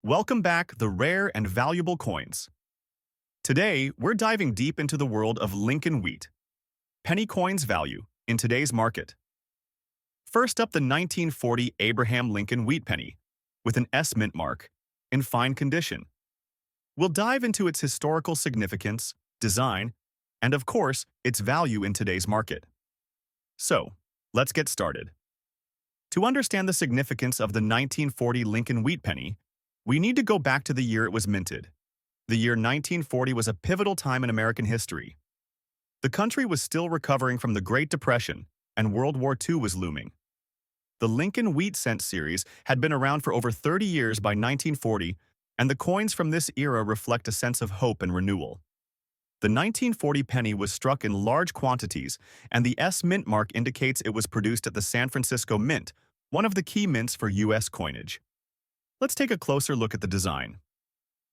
Welcome back, the rare and valuable coins. Today, we're diving deep into the world of Lincoln wheat, penny coins value in today's market. First up, the 1940 Abraham Lincoln wheat penny, with an S mint mark, in fine condition. We'll dive into its historical significance, design, and of course, its value in today's market. So, let's get started. To understand the significance of the 1940 Lincoln wheat penny, we need to go back to the year it was minted. The year 1940 was a pivotal time in American history. The country was still recovering from the Great Depression, and World War II was looming. The Lincoln Wheat Cent series had been around for over 30 years by 1940, and the coins from this era reflect a sense of hope and renewal. The 1940 penny was struck in large quantities, and the S mint mark indicates it was produced at the San Francisco Mint, one of the key mints for U.S. coinage. Let's take a closer look at the design.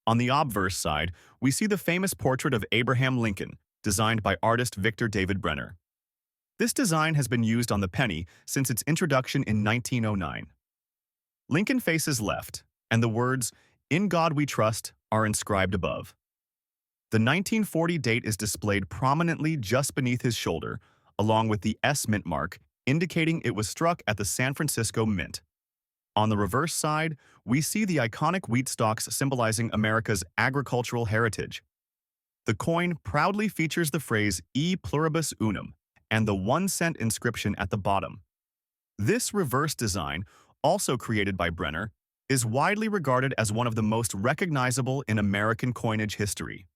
On the obverse side, we see the famous portrait of Abraham Lincoln, designed by artist Victor David Brenner. This design has been used on the penny since its introduction in 1909. Lincoln faces left, and the words, "In God We Trust," are inscribed above. The 1940 date is displayed prominently just beneath his shoulder, along with the S mint mark, indicating it was struck at the San Francisco Mint. On the reverse side, we see the iconic wheat stalks symbolizing America's agricultural heritage. The coin proudly features the phrase E pluribus unum and the 1 cent inscription at the bottom. This reverse design, also created by Brenner, is widely regarded as one of the most recognizable in American coinage history.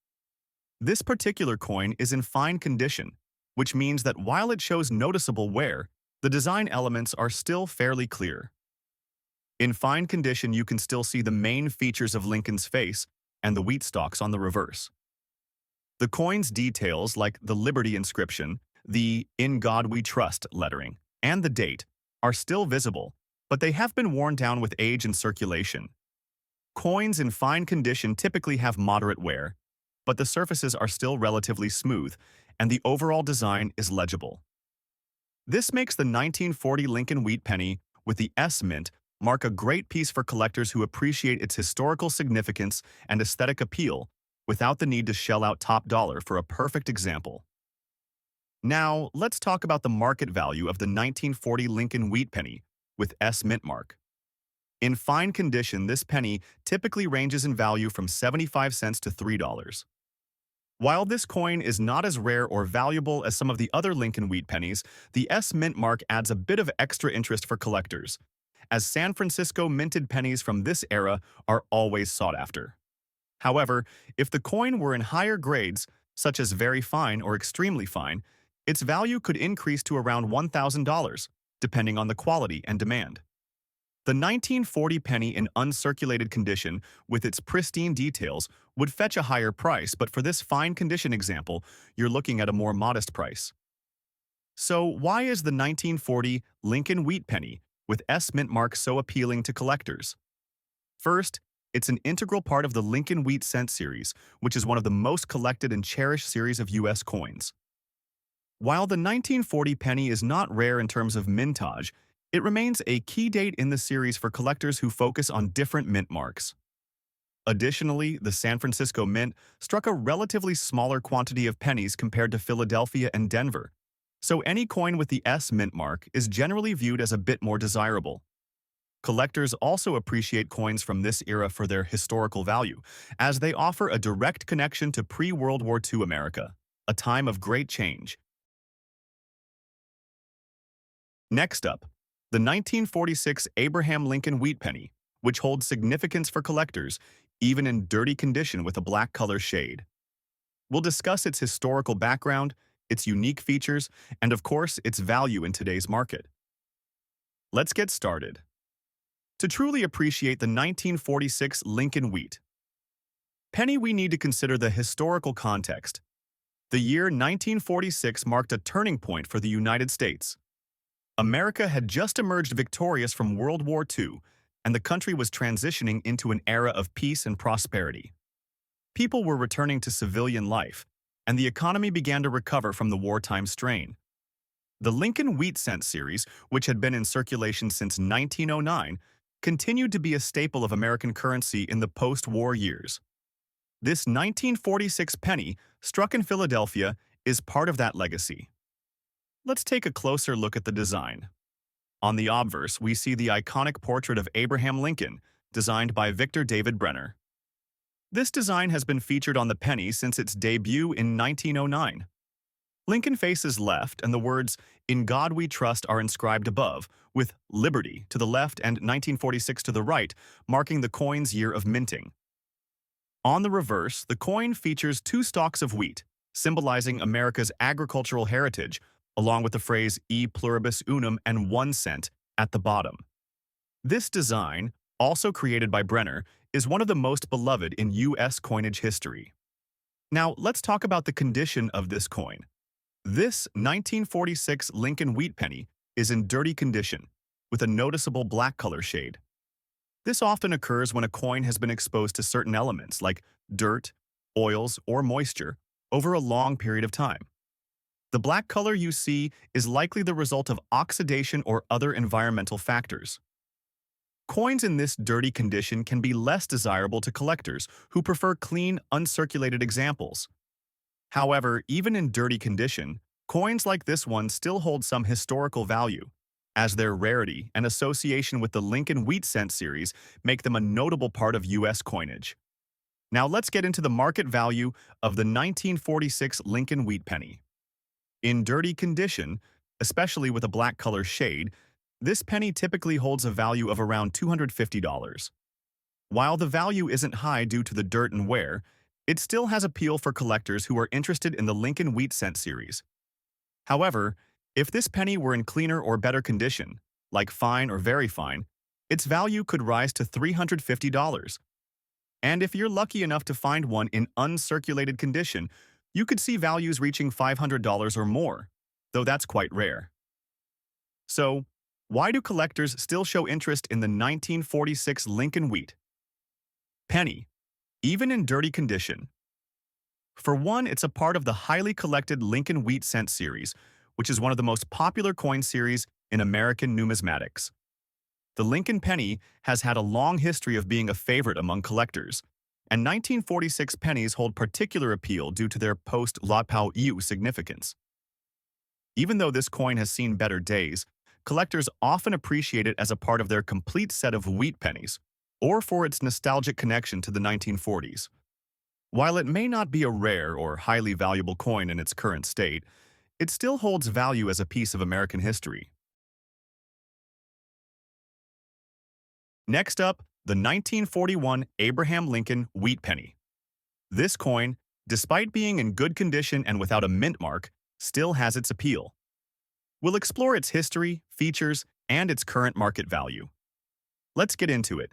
This particular coin is in fine condition, which means that while it shows noticeable wear, the design elements are still fairly clear. In fine condition, you can still see the main features of Lincoln's face and the wheat stalks on the reverse. The coin's details, like the Liberty inscription, the "In God We Trust" lettering, and the date, are still visible, but they have been worn down with age and circulation. Coins in fine condition typically have moderate wear, but the surfaces are still relatively smooth, and the overall design is legible. This makes the 1940 Lincoln wheat penny with the S mint mark a great piece for collectors who appreciate its historical significance and aesthetic appeal without the need to shell out top dollar for a perfect example. Now, let's talk about the market value of the 1940 Lincoln wheat penny with S mint mark. In fine condition, this penny typically ranges in value from 75 cents to $3. While this coin is not as rare or valuable as some of the other Lincoln wheat pennies, the S mint mark adds a bit of extra interest for collectors, as San Francisco minted pennies from this era are always sought after. However, if the coin were in higher grades, such as very fine or extremely fine, its value could increase to around $1,000, depending on the quality and demand. The 1940 penny in uncirculated condition, with its pristine details, would fetch a higher price, but for this fine condition example, you're looking at a more modest price. So why is the 1940 Lincoln wheat penny with S mint mark so appealing to collectors? First, it's an integral part of the Lincoln Wheat Cent series, which is one of the most collected and cherished series of U.S. coins. While the 1940 penny is not rare in terms of mintage, it remains a key date in the series for collectors who focus on different mint marks. Additionally, the San Francisco Mint struck a relatively smaller quantity of pennies compared to Philadelphia and Denver, so any coin with the S mint mark is generally viewed as a bit more desirable. Collectors also appreciate coins from this era for their historical value, as they offer a direct connection to pre-World War II America, a time of great change. Next up, the 1946 Abraham Lincoln wheat penny, which holds significance for collectors, even in dirty condition with a black color shade. We'll discuss its historical background, its unique features, and of course, its value in today's market. Let's get started. To truly appreciate the 1946 Lincoln wheat penny, we need to consider the historical context. The year 1946 marked a turning point for the United States. America had just emerged victorious from World War II, and the country was transitioning into an era of peace and prosperity. People were returning to civilian life, and the economy began to recover from the wartime strain. The Lincoln Wheat Cent series, which had been in circulation since 1909, continued to be a staple of American currency in the post-war years. This 1946 penny, struck in Philadelphia, is part of that legacy. Let's take a closer look at the design. On the obverse, we see the iconic portrait of Abraham Lincoln, designed by Victor David Brenner. This design has been featured on the penny since its debut in 1909. Lincoln faces left, and the words, "In God We Trust," are inscribed above, with "Liberty" to the left and 1946 to the right, marking the coin's year of minting. On the reverse, the coin features two stalks of wheat, symbolizing America's agricultural heritage, along with the phrase "E pluribus unum" and 1 cent at the bottom. This design, also created by Brenner, is one of the most beloved in U.S. coinage history. Now, let's talk about the condition of this coin. This 1946 Lincoln wheat penny is in dirty condition, with a noticeable black color shade. This often occurs when a coin has been exposed to certain elements like dirt, oils, or moisture over a long period of time. The black color you see is likely the result of oxidation or other environmental factors. Coins in this dirty condition can be less desirable to collectors who prefer clean, uncirculated examples. However, even in dirty condition, coins like this one still hold some historical value, as their rarity and association with the Lincoln Wheat Cent series make them a notable part of U.S. coinage. Now let's get into the market value of the 1946 Lincoln wheat penny. In dirty condition, especially with a black color shade, this penny typically holds a value of around $250. While the value isn't high due to the dirt and wear, it still has appeal for collectors who are interested in the Lincoln Wheat Cent series. However, if this penny were in cleaner or better condition, like fine or very fine, its value could rise to $350. And if you're lucky enough to find one in uncirculated condition, you could see values reaching $500 or more, though that's quite rare. So, why do collectors still show interest in the 1946 Lincoln wheat penny, even in dirty condition? For one, it's a part of the highly collected Lincoln Wheat Cent series, which is one of the most popular coin series in American numismatics. The Lincoln penny has had a long history of being a favorite among collectors, and 1946 pennies hold particular appeal due to their post-Lotpau significance. Even though this coin has seen better days, collectors often appreciate it as a part of their complete set of wheat pennies, or for its nostalgic connection to the 1940s. While it may not be a rare or highly valuable coin in its current state, it still holds value as a piece of American history. Next up, the 1941 Abraham Lincoln wheat penny. This coin, despite being in good condition and without a mint mark, still has its appeal. We'll explore its history, features, and its current market value. Let's get into it.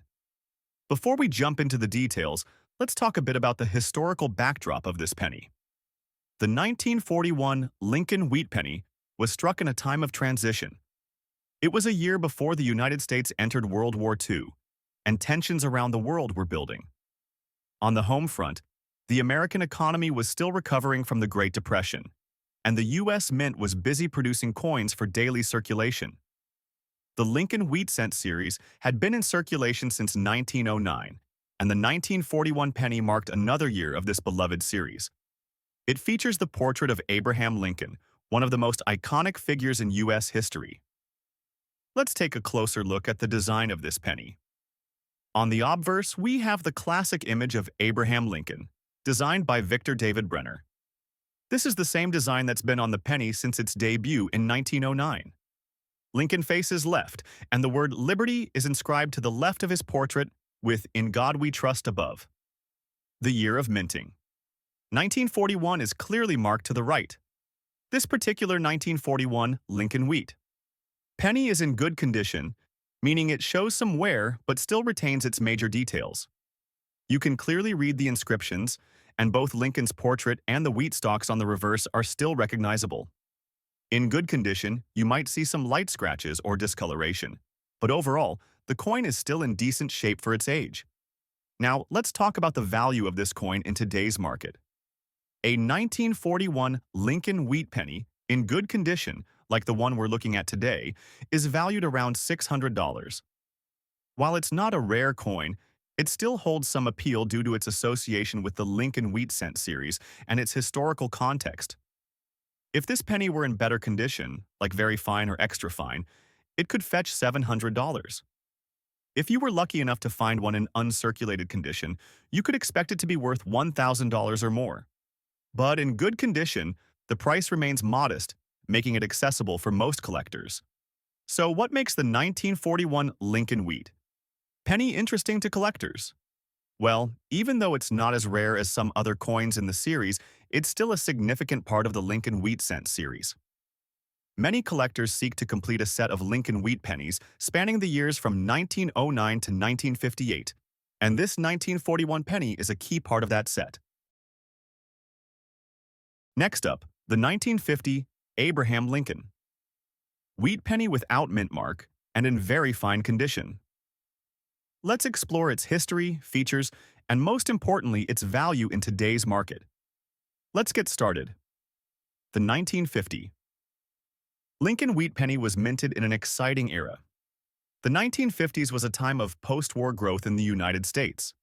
Before we jump into the details, let's talk a bit about the historical backdrop of this penny. The 1941 Lincoln wheat penny was struck in a time of transition. It was a year before the United States entered World War II, and tensions around the world were building. On the home front, the American economy was still recovering from the Great Depression, and the U.S. Mint was busy producing coins for daily circulation. The Lincoln Wheat Cent series had been in circulation since 1909, and the 1941 penny marked another year of this beloved series. It features the portrait of Abraham Lincoln, one of the most iconic figures in U.S. history. Let's take a closer look at the design of this penny. On the obverse, we have the classic image of Abraham Lincoln, designed by Victor David Brenner. This is the same design that's been on the penny since its debut in 1909. Lincoln faces left, and the word "Liberty" is inscribed to the left of his portrait with "In God We Trust" above. The year of minting. 1941 is clearly marked to the right. This particular 1941 Lincoln wheat penny is in good condition, meaning it shows some wear but still retains its major details. You can clearly read the inscriptions, and both Lincoln's portrait and the wheat stalks on the reverse are still recognizable. In good condition, you might see some light scratches or discoloration, but overall, the coin is still in decent shape for its age. Now, let's talk about the value of this coin in today's market. A 1941 Lincoln wheat penny, in good condition, like the one we're looking at today, is valued around $600. While it's not a rare coin, it still holds some appeal due to its association with the Lincoln Wheat Cent series and its historical context. If this penny were in better condition, like very fine or extra fine, it could fetch $700. If you were lucky enough to find one in uncirculated condition, you could expect it to be worth $1,000 or more. But in good condition, the price remains modest, making it accessible for most collectors. So what makes the 1941 Lincoln Wheat penny interesting to collectors? Well, even though it's not as rare as some other coins in the series, it's still a significant part of the Lincoln Wheat Cent series. Many collectors seek to complete a set of Lincoln Wheat pennies spanning the years from 1909 to 1958, and this 1941 penny is a key part of that set. Next up, the 1950 Abraham Lincoln Wheat penny without mint mark and in very fine condition. Let's explore its history, features, and most importantly, its value in today's market. Let's get started. The 1950 Lincoln Wheat penny was minted in an exciting era. The 1950s was a time of post-war growth in the United States.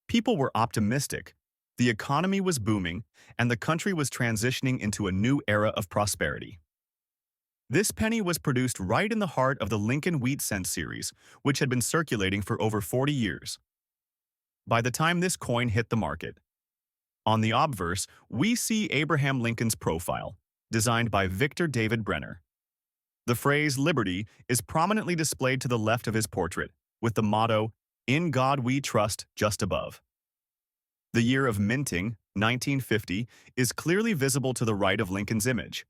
People were optimistic, the economy was booming, and the country was transitioning into a new era of prosperity. This penny was produced right in the heart of the Lincoln Wheat Cent series, which had been circulating for over 40 years. By the time this coin hit the market, on the obverse, we see Abraham Lincoln's profile, designed by Victor David Brenner. The phrase "Liberty" is prominently displayed to the left of his portrait, with the motto, "In God We Trust," just above. The year of minting, 1950, is clearly visible to the right of Lincoln's image.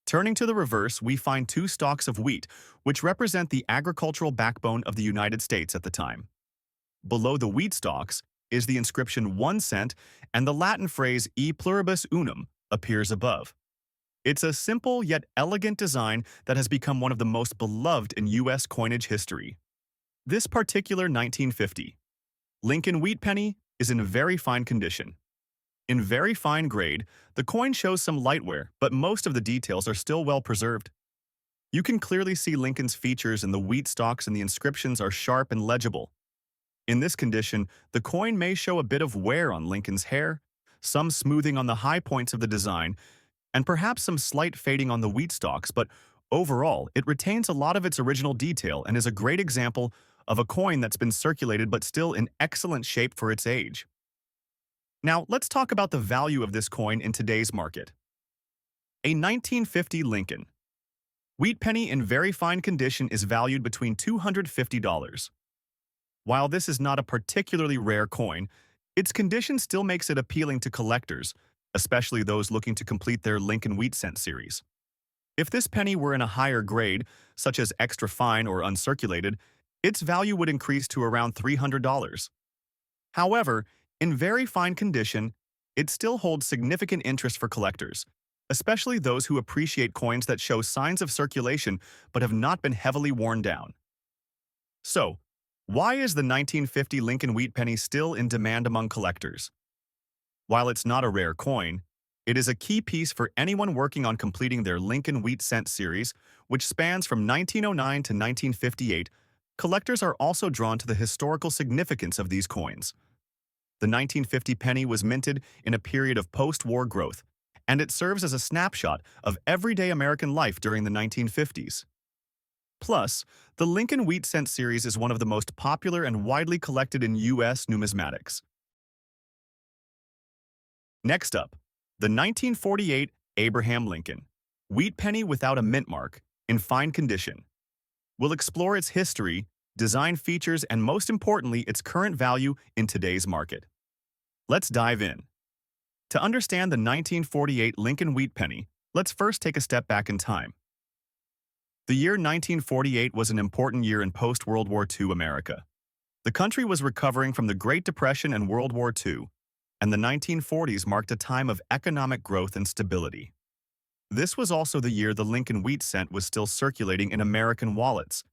Turning to the reverse, we find two stalks of wheat, which represent the agricultural backbone of the United States at the time. Below the wheat stalks is the inscription 1 cent, and the Latin phrase "E pluribus unum" appears above. It's a simple yet elegant design that has become one of the most beloved in U.S. coinage history. This particular 1950 Lincoln Wheat penny is in very fine condition. In very fine grade, the coin shows some light wear, but most of the details are still well preserved. You can clearly see Lincoln's features in the wheat stalks, and the inscriptions are sharp and legible. In this condition, the coin may show a bit of wear on Lincoln's hair, some smoothing on the high points of the design, and perhaps some slight fading on the wheat stalks, but overall, it retains a lot of its original detail and is a great example of a coin that's been circulated but still in excellent shape for its age. Now, let's talk about the value of this coin in today's market. A 1950 Lincoln Wheat penny in very fine condition is valued between $250. While this is not a particularly rare coin, its condition still makes it appealing to collectors, especially those looking to complete their Lincoln Wheat Cent series. If this penny were in a higher grade, such as extra fine or uncirculated, its value would increase to around $300. However, in very fine condition, it still holds significant interest for collectors, especially those who appreciate coins that show signs of circulation but have not been heavily worn down. So, why is the 1950 Lincoln Wheat penny still in demand among collectors? While it's not a rare coin, it is a key piece for anyone working on completing their Lincoln Wheat Cent series, which spans from 1909 to 1958. Collectors are also drawn to the historical significance of these coins. The 1950 penny was minted in a period of post-war growth, and it serves as a snapshot of everyday American life during the 1950s. Plus, the Lincoln Wheat Cent series is one of the most popular and widely collected in U.S. numismatics. Next up, the 1948 Abraham Lincoln Wheat penny without a mint mark, in fine condition. We'll explore its history, design features, and most importantly, its current value in today's market. Let's dive in. To understand the 1948 Lincoln Wheat penny, let's first take a step back in time. The year 1948 was an important year in post-World War II America. The country was recovering from the Great Depression and World War II, and the 1940s marked a time of economic growth and stability. This was also the year the Lincoln Wheat Cent was still circulating in American wallets,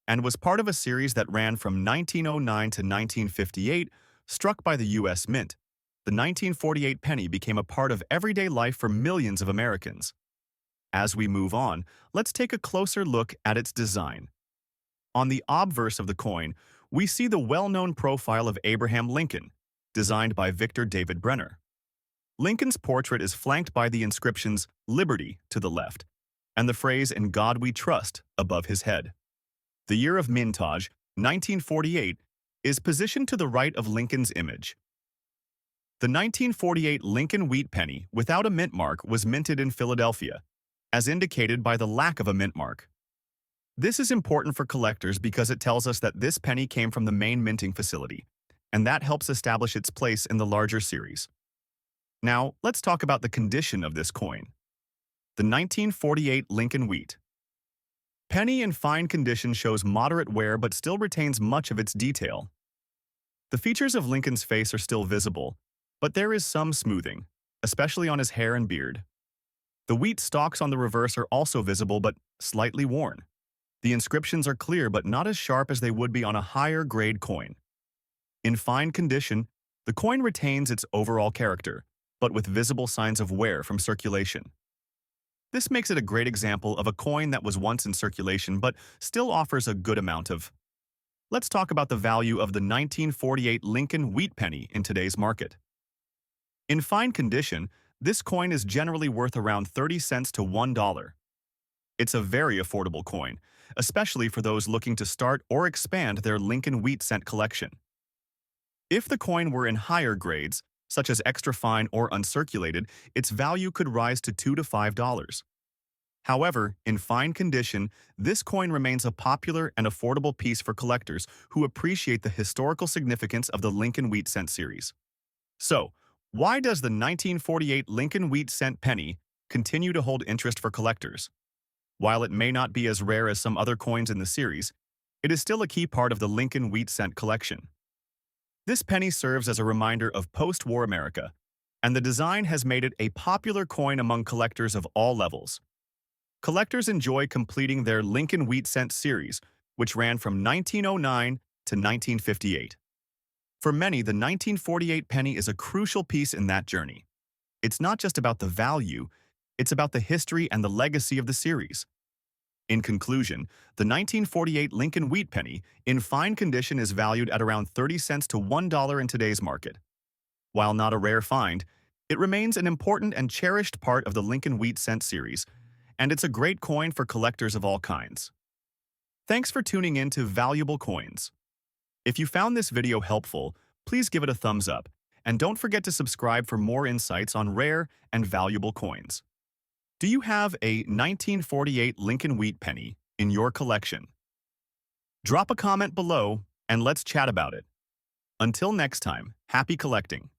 and was part of a series that ran from 1909 to 1958, struck by the U.S. Mint. The 1948 penny became a part of everyday life for millions of Americans. As we move on, let's take a closer look at its design. On the obverse of the coin, we see the well-known profile of Abraham Lincoln, designed by Victor David Brenner. Lincoln's portrait is flanked by the inscriptions "Liberty" to the left and the phrase "In God We Trust" above his head. The year of mintage, 1948, is positioned to the right of Lincoln's image. The 1948 Lincoln wheat penny without a mint mark was minted in Philadelphia, as indicated by the lack of a mint mark. This is important for collectors because it tells us that this penny came from the main minting facility, and that helps establish its place in the larger series. Now, let's talk about the condition of this coin. The 1948 Lincoln wheat penny in fine condition shows moderate wear but still retains much of its detail. The features of Lincoln's face are still visible, but there is some smoothing, especially on his hair and beard. The wheat stalks on the reverse are also visible but slightly worn. The inscriptions are clear but not as sharp as they would be on a higher grade coin. In fine condition, the coin retains its overall character, but with visible signs of wear from circulation. This makes it a great example of a coin that was once in circulation but still offers a good amount of. Let's talk about the value of the 1948 Lincoln wheat penny in today's market. In fine condition, this coin is generally worth around 30 cents to $1. It's a very affordable coin, especially for those looking to start or expand their Lincoln wheat cent collection. If the coin were in higher grades, such as extra fine or uncirculated, its value could rise to $2 to $5. However, in fine condition, this coin remains a popular and affordable piece for collectors who appreciate the historical significance of the Lincoln wheat cent series. So, why does the 1948 Lincoln wheat cent penny continue to hold interest for collectors? While it may not be as rare as some other coins in the series, it is still a key part of the Lincoln wheat cent collection. This penny serves as a reminder of post-war America, and the design has made it a popular coin among collectors of all levels. Collectors enjoy completing their Lincoln wheat cent series, which ran from 1909 to 1958. For many, the 1948 penny is a crucial piece in that journey. It's not just about the value, it's about the history and the legacy of the series. In conclusion, the 1948 Lincoln wheat penny in fine condition is valued at around 30 cents to $1 in today's market. While not a rare find, it remains an important and cherished part of the Lincoln wheat cent series, and it's a great coin for collectors of all kinds. Thanks for tuning in to Valuable Coins. If you found this video helpful, please give it a thumbs up, and don't forget to subscribe for more insights on rare and valuable coins. Do you have a 1948 Lincoln wheat penny in your collection? Drop a comment below and let's chat about it. Until next time, happy collecting.